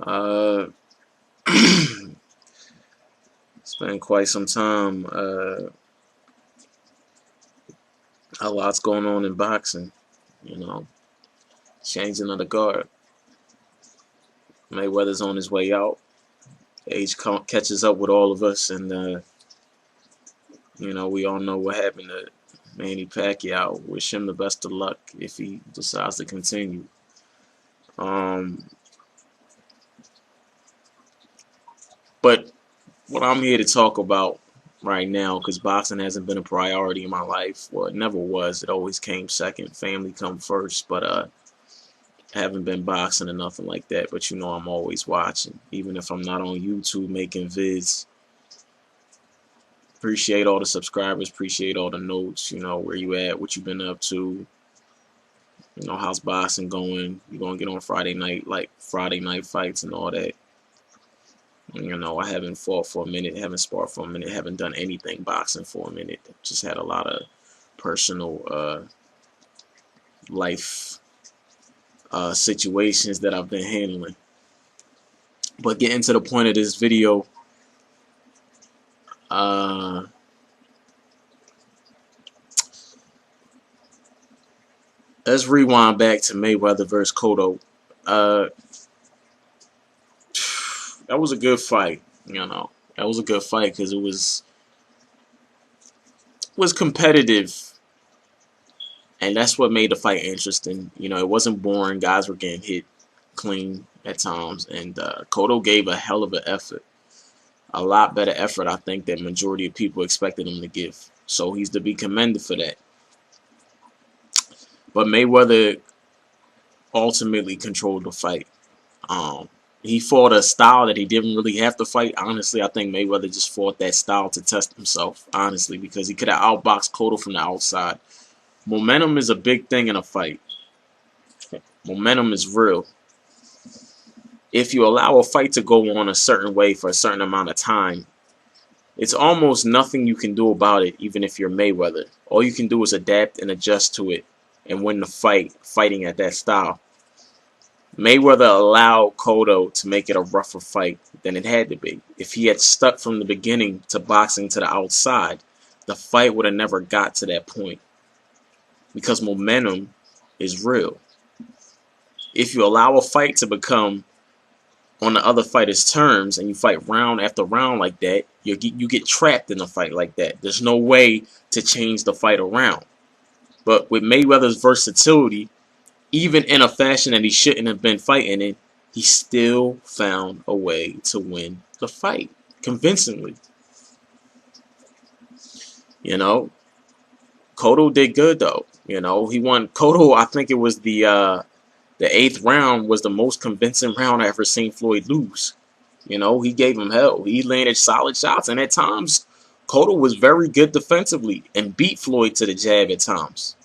Uh, it's been quite some time. A lot's going on in boxing. You know, changing of the guard. Mayweather's on his way out. Age catches up with all of us, and we all know what happened to Manny Pacquiao. Wish him the best of luck if he decides to continue. Um, but what I'm here to talk about right now, because boxing hasn't been a priority in my life. Well, it never was. It always came second. Family come first. But I haven't been boxing or nothing like that. But I'm always watching, even if I'm not on YouTube making vids. Appreciate all the subscribers. Appreciate all the notes. Where you at, what you been up to. How's boxing going? You gonna get on Friday night, like Friday night fights and all that. I haven't fought for a minute, haven't sparred for a minute, haven't done anything boxing for a minute. Just had a lot of personal life situations that I've been handling. But getting to the point of this video, uh, let's rewind back to Mayweather versus Cotto. Uh, that was a good fight. That was a good fight because it was competitive. And that's what made the fight interesting. It wasn't boring. Guys were getting hit clean at times. And Cotto gave a hell of an effort. A lot better effort, I think, than majority of people expected him to give. So he's to be commended for that. But Mayweather ultimately controlled the fight. He fought a style that he didn't really have to fight. Honestly, I think Mayweather just fought that style to test himself, honestly, because he could have outboxed Cotto from the outside. Momentum is a big thing in a fight. Momentum is real. If you allow a fight to go on a certain way for a certain amount of time, it's almost nothing you can do about it, even if you're Mayweather. All you can do is adapt and adjust to it and win the fight, fighting at that style. Mayweather allowed Cotto to make it a rougher fight than it had to be. If he had stuck from the beginning to boxing to the outside, the fight would have never got to that point. Because momentum is real. If you allow a fight to become on the other fighter's terms and you fight round after round like that, you get trapped in a fight like that. There's no way to change the fight around. But with Mayweather's versatility, even in a fashion that he shouldn't have been fighting in, he still found a way to win the fight convincingly. Cotto did good though. He won. Cotto, I think it was the eighth round was the most convincing round I ever seen Floyd lose. He gave him hell. He landed solid shots, and at times, Cotto was very good defensively and beat Floyd to the jab at times.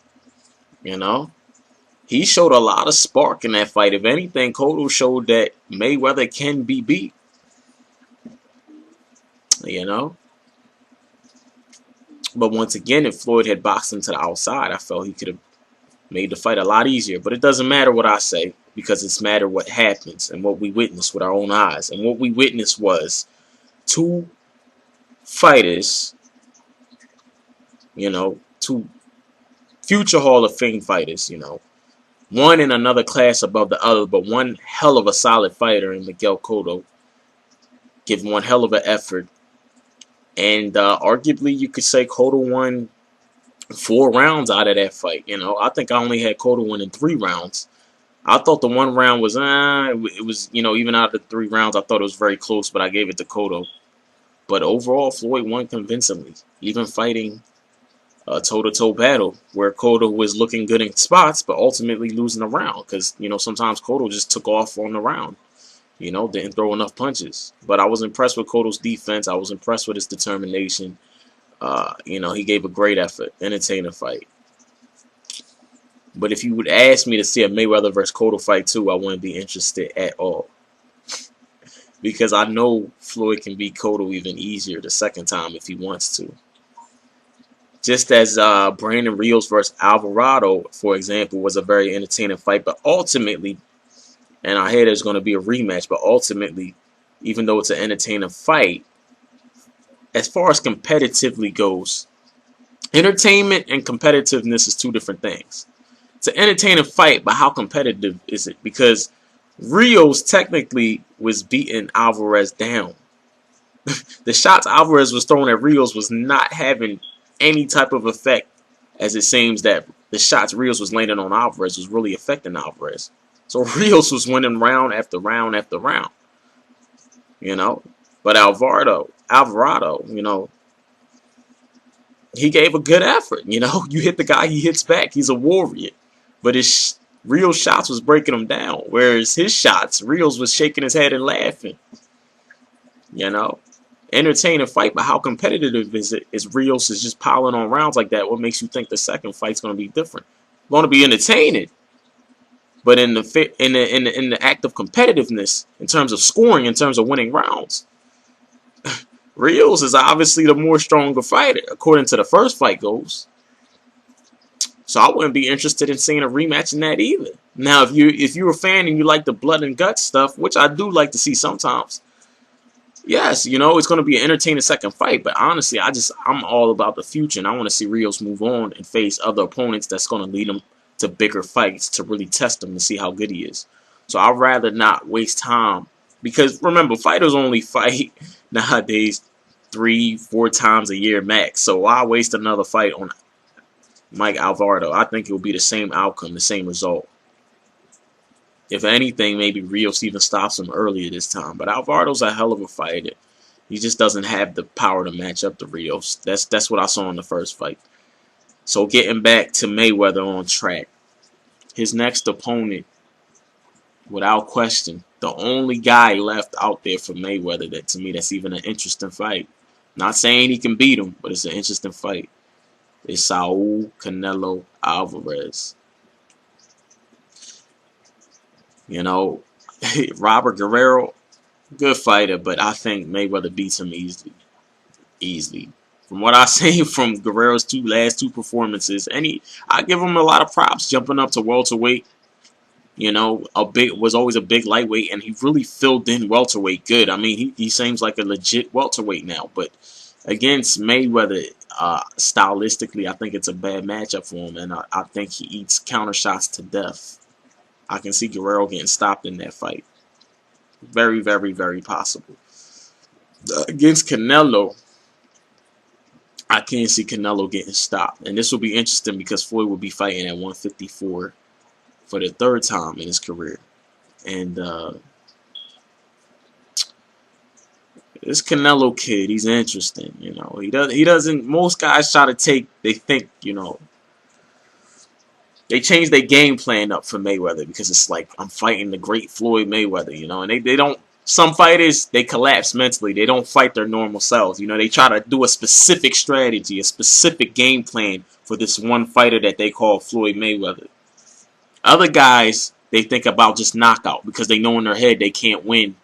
He showed a lot of spark in that fight. If anything, Cotto showed that Mayweather can be beat. But once again, if Floyd had boxed him to the outside, I felt he could have made the fight a lot easier. But it doesn't matter what I say, because it's matter what happens and what we witnessed with our own eyes. And what we witnessed was two fighters, two future Hall of Fame fighters, one in another class above the other, but one hell of a solid fighter in Miguel Cotto, giving one hell of an effort. And arguably, you could say Cotto won 4 rounds out of that fight. I think I only had Cotto winning 3 rounds. I thought the one round was, it was, even out of the 3 rounds, I thought it was very close, but I gave it to Cotto. But overall, Floyd won convincingly, even fighting a toe-to-toe battle where Cotto was looking good in spots, but ultimately losing the round because, sometimes Cotto just took off on the round. Didn't throw enough punches. But I was impressed with Cotto's defense. I was impressed with his determination. He gave a great effort, entertaining fight. But if you would ask me to see a Mayweather versus Cotto fight too, I wouldn't be interested at all. Because I know Floyd can beat Cotto even easier the second time if he wants to. Just as Brandon Rios versus Alvarado, for example, was a very entertaining fight. But ultimately, And I hear there's going to be a rematch, but ultimately, even though it's an entertaining fight, as far as competitively goes, entertainment and competitiveness is two different things. It's an entertaining fight, but how competitive is it? Because Rios technically was beating Alvarez down. The shots Alvarez was throwing at Rios was not having any type of effect, as it seems that the shots Rios was landing on Alvarez was really affecting Alvarez. So Rios was winning round after round after round, you know. But Alvarado, you know, he gave a good effort. You know, you hit the guy, he hits back. He's a warrior. But his Rios shots was breaking him down, whereas his shots, Rios was shaking his head and laughing. You know, entertaining fight, but how competitive is it? Is Rios is just piling on rounds like that? What makes you think the second fight's going to be different? Going to be entertaining, but in the act of competitiveness, in terms of scoring, in terms of winning rounds, Rios is obviously the more stronger fighter, according to the first fight goes. So I wouldn't be interested in seeing a rematch in that either. Now, if you're a fan and you like the blood and guts stuff, which I do like to see sometimes, yes, you know, it's going to be an entertaining second fight. But honestly, I'm all about the future, and I want to see Rios move on and face other opponents that's going to lead him to bigger fights to really test him and see how good he is. So I'd rather not waste time, because remember, fighters only fight nowadays 3-4 times a year max. So why waste another fight on Mike Alvarado? I think it will be the same outcome, the same result. If anything, maybe Rios even stops him earlier this time. But Alvarado's a hell of a fighter. He just doesn't have the power to match up to Rios. That's what I saw in the first fight. So getting back to Mayweather on track. His next opponent, without question, the only guy left out there for Mayweather that to me that's even an interesting fight. Not saying he can beat him, but it's an interesting fight. It's Saul Canelo Alvarez. You know, Robert Guerrero, good fighter, but I think Mayweather beats him easily. Easily. From what I've seen from Guerrero's last two performances, I give him a lot of props jumping up to welterweight. You know, was always a big lightweight, and he really filled in welterweight good. I mean, he seems like a legit welterweight now, but against Mayweather, stylistically, I think it's a bad matchup for him, and I think he eats counter shots to death. I can see Guerrero getting stopped in that fight. Very, very, very possible. Against Canelo, I can't see Canelo getting stopped. And this will be interesting because Floyd will be fighting at 154 for the third time in his career. And this Canelo kid, he's interesting. You know, he doesn't. Most guys try to they think, you know, they change their game plan up for Mayweather because it's like, I'm fighting the great Floyd Mayweather, you know, and they don't. Some fighters, they collapse mentally. They don't fight their normal selves. You know, they try to do a specific strategy, a specific game plan for this one fighter that they call Floyd Mayweather. Other guys, they think about just knockout because they know in their head they can't win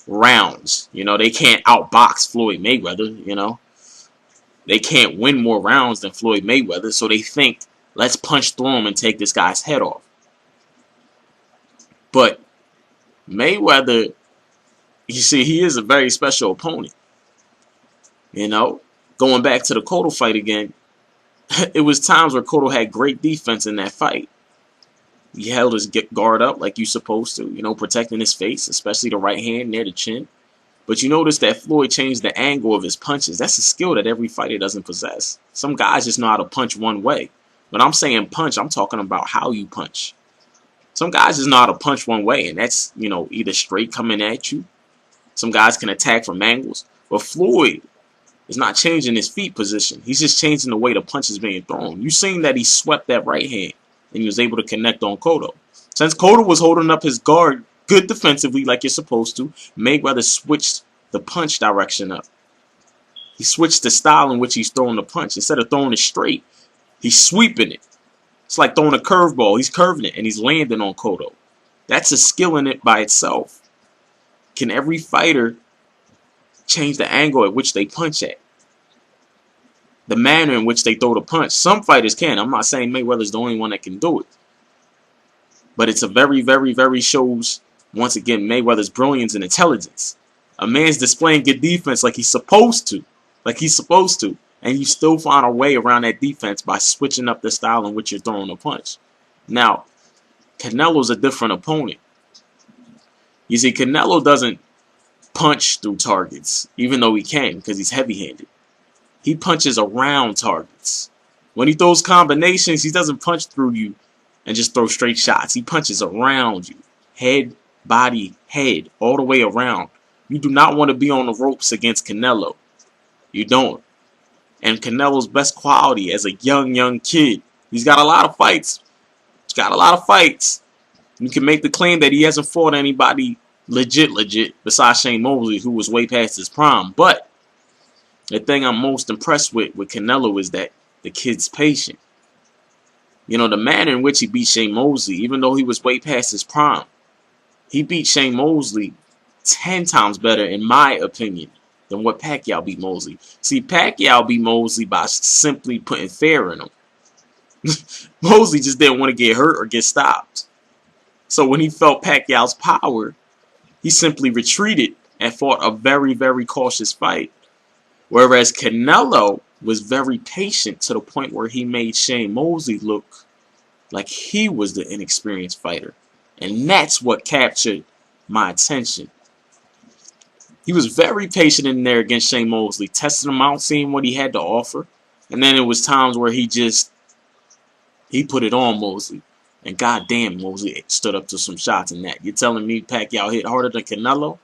rounds. You know, they can't outbox Floyd Mayweather, you know. They can't win more rounds than Floyd Mayweather, so they think, let's punch through him and take this guy's head off. But Mayweather, you see, he is a very special opponent. You know, going back to the Cotto fight again, it was times where Cotto had great defense in that fight. He held his guard up like you're supposed to, you know, protecting his face, especially the right hand near the chin. But you notice that Floyd changed the angle of his punches. That's a skill that every fighter doesn't possess. Some guys just know how to punch one way. When I'm saying punch, I'm talking about how you punch. Some guys just know how to punch one way, and that's, you know, either straight coming at you. Some guys can attack from angles. But Floyd is not changing his feet position. He's just changing the way the punch is being thrown. You seen that he swept that right hand, and he was able to connect on Cotto. Since Cotto was holding up his guard good defensively like you're supposed to, Mayweather switched the punch direction up. He switched the style in which he's throwing the punch. Instead of throwing it straight, he's sweeping it. It's like throwing a curveball. He's curving it, and he's landing on Cotto. That's a skill in it by itself. Can every fighter change the angle at which they punch at? The manner in which they throw the punch. Some fighters can. I'm not saying Mayweather's the only one that can do it. But it's a very, very, very shows, once again, Mayweather's brilliance and intelligence. A man's displaying good defense like he's supposed to. Like he's supposed to. And you still find a way around that defense by switching up the style in which you're throwing a punch. Now, Canelo's a different opponent. You see, Canelo doesn't punch through targets, even though he can, because he's heavy-handed. He punches around targets. When he throws combinations, he doesn't punch through you and just throw straight shots. He punches around you. Head, body, head, all the way around. You do not want to be on the ropes against Canelo. You don't. And Canelo's best quality as a young kid, he's got a lot of fights. He's got a lot of fights. You can make the claim that he hasn't fought anybody legit, besides Shane Mosley, who was way past his prime. But the thing I'm most impressed with Canelo is that the kid's patient. You know, the manner in which he beat Shane Mosley, even though he was way past his prime, he beat Shane Mosley 10 times better, in my opinion, than what Pacquiao beat Mosley. See, Pacquiao beat Mosley by simply putting fear in him. Mosley just didn't want to get hurt or get stopped. So when he felt Pacquiao's power, he simply retreated and fought a very, very cautious fight. Whereas Canelo was very patient to the point where he made Shane Mosley look like he was the inexperienced fighter. And that's what captured my attention. He was very patient in there against Shane Mosley, testing him out, seeing what he had to offer. And then it was times where he put it on Mosley. And goddamn, Mosley stood up to some shots in that. You're telling me Pacquiao hit harder than Canelo?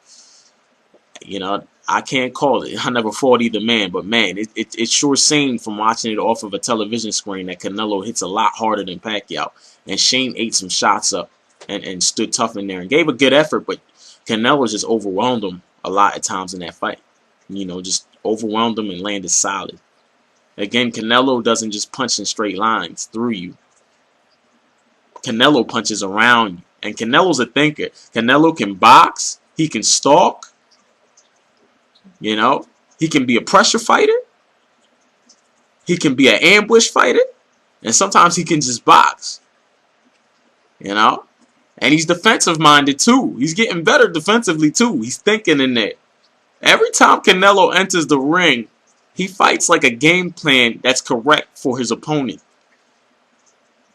You know, I can't call it. I never fought either man, but man, it sure seemed from watching it off of a television screen that Canelo hits a lot harder than Pacquiao. And Shane ate some shots up and stood tough in there and gave a good effort, but Canelo just overwhelmed him a lot at times in that fight. You know, just overwhelmed him and landed solid. Again, Canelo doesn't just punch in straight lines through you. Canelo punches around you. And Canelo's a thinker. Canelo can box. He can stalk. You know, he can be a pressure fighter. He can be an ambush fighter. And sometimes he can just box. You know? And he's defensive minded too. He's getting better defensively too. He's thinking in there. Every time Canelo enters the ring, he fights like a game plan that's correct for his opponent.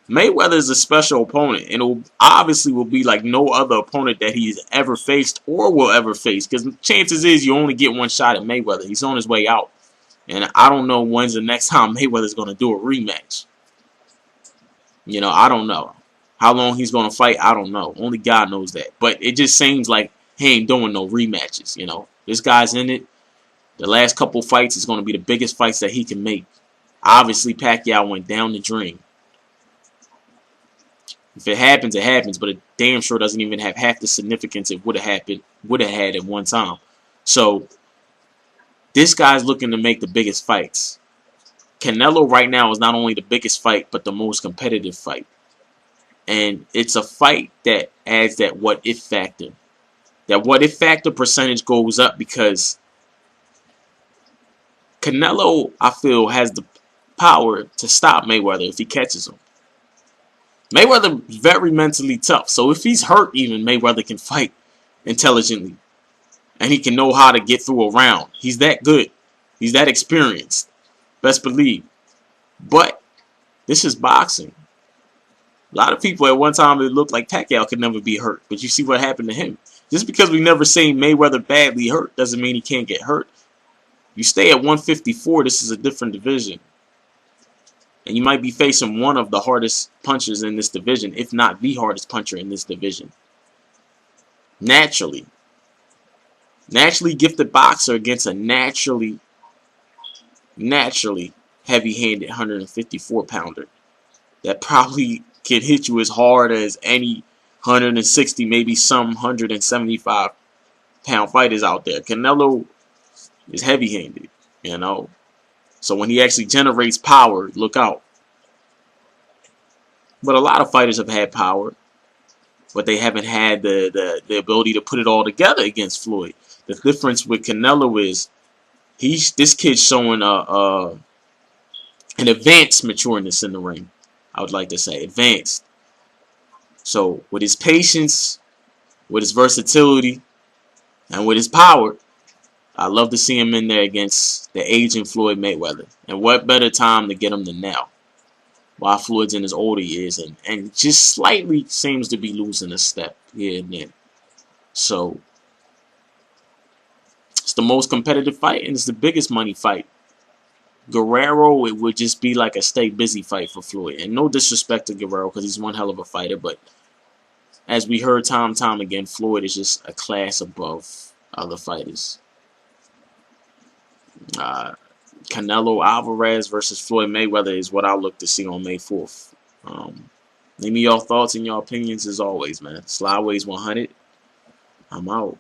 Mayweather is a special opponent, and it obviously will be like no other opponent that he's ever faced or will ever face, because chances is you only get one shot at Mayweather. He's on his way out, and I don't know when's the next time Mayweather's going to do a rematch. You know, I don't know. How long he's going to fight, I don't know. Only God knows that. But it just seems like he ain't doing no rematches, you know. This guy's in it. The last couple fights is going to be the biggest fights that he can make. Obviously, Pacquiao went down the drain. If it happens, it happens, but it damn sure doesn't even have half the significance it would have had at one time. So this guy's looking to make the biggest fights. Canelo right now is not only the biggest fight, but the most competitive fight. And it's a fight that adds that what if factor. That what if factor percentage goes up because Canelo, I feel, has the power to stop Mayweather if he catches him. Mayweather is very mentally tough. So if he's hurt even, Mayweather can fight intelligently. And he can know how to get through a round. He's that good. He's that experienced. Best believe. But this is boxing. A lot of people at one time, it looked like Pacquiao could never be hurt. But you see what happened to him. Just because we've never seen Mayweather badly hurt doesn't mean he can't get hurt. You stay at 154, this is a different division. And you might be facing one of the hardest punchers in this division, if not the hardest puncher in this division. Naturally gifted boxer against a naturally heavy-handed 154-pounder that probably can hit you as hard as any 160, maybe some 175-pound fighters out there. Canelo is heavy-handed, you know. So when he actually generates power, look out. But a lot of fighters have had power, but they haven't had the ability to put it all together against Floyd. The difference with Canelo is this kid's showing an advanced matureness in the ring. I would like to say advanced. So with his patience, with his versatility, and with his power, I love to see him in there against the aging Floyd Mayweather. And what better time to get him than now, while Floyd's in his older years and just slightly seems to be losing a step here and there. So it's the most competitive fight and it's the biggest money fight. Guerrero, it would just be like a stay busy fight for Floyd. And no disrespect to Guerrero because he's one hell of a fighter, but as we heard time and time again, Floyd is just a class above other fighters. Uh, Canelo Alvarez versus Floyd Mayweather is what I'll look to see on May 4th. Leave me your thoughts and your opinions as always, man. Slyways 100. I'm out.